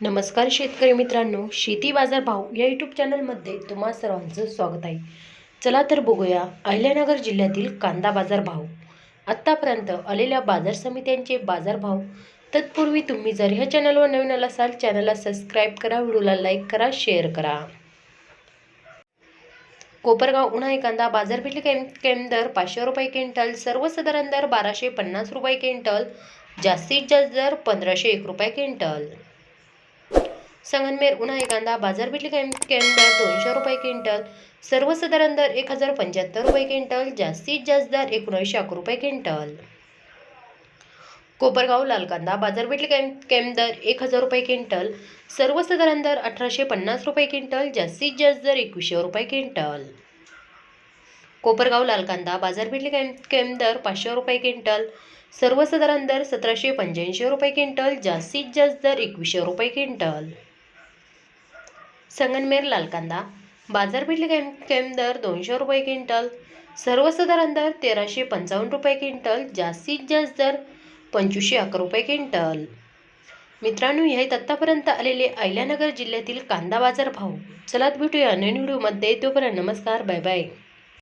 नमस्कार शेतकरी मित्रांनो, शेती बाजार भाव या यूट्यूब चॅनलमध्ये तुम्हा सर्वांचं स्वागत आहे। चला तर बघूया अहिल्यानगर जिल्ह्यातील कांदा बाजार भाव, आत्तापर्यंत आलेल्या बाजार समित्यांचे बाजार भाव। तत्पूर्वी तुम्ही जर ह्या चॅनलवर नवीन असाल चॅनलला सबस्क्राईब करा, व्हिडिओला लाईक करा, शेअर करा। कोपरगाव उन्हाळी कांदा बाजारपेठ दर 500 रुपये क्विंटल, सर्वसाधारण दर 1250 रुपये क्विंटल, जास्तीत जास्त दर 1501 रुपये क्विंटल। संगमनेर उन्हाळी कांदा बाजारपेठ दर 200 रुपये क्विंटल, सर्वसाधारण दर 1075 रुपये क्विंटल, जास्तीत जास्त दर 1900 रुपये क्विंटल। कोपरगाव लाल कांदा बाजारपेठ दर 1000 रुपये क्विंटल, सर्वसाधारण दर 1850 रुपये क्विंटल, जास्तीत जास्त दर 2100 रुपये क्विंटल। कोपरगाव लाल कांदा बाजारपेठ दर 500 रुपये क्विंटल, सर्वसाधारण दर 1785 रुपये क्विंटल, जास्तीत जास्त दर 2100 रुपये क्विंटल। संगमनेर लाल कांदा बाजारपेठ दर 200 रुपये क्विंटल, सर्वसाधारण दर 1355 रुपये क्विंटल, जास्तीत जास्त दर 2511 रुपये क्विंटल। मित्रांनो, हे आत्तापर्यंत आलेले अहिल्यानगर जिल्ह्यातील कांदा बाजार भाव। चला भेटूया नवीन व्हिडिओमध्ये, तोपर्यंत नमस्कार, बाय बाय।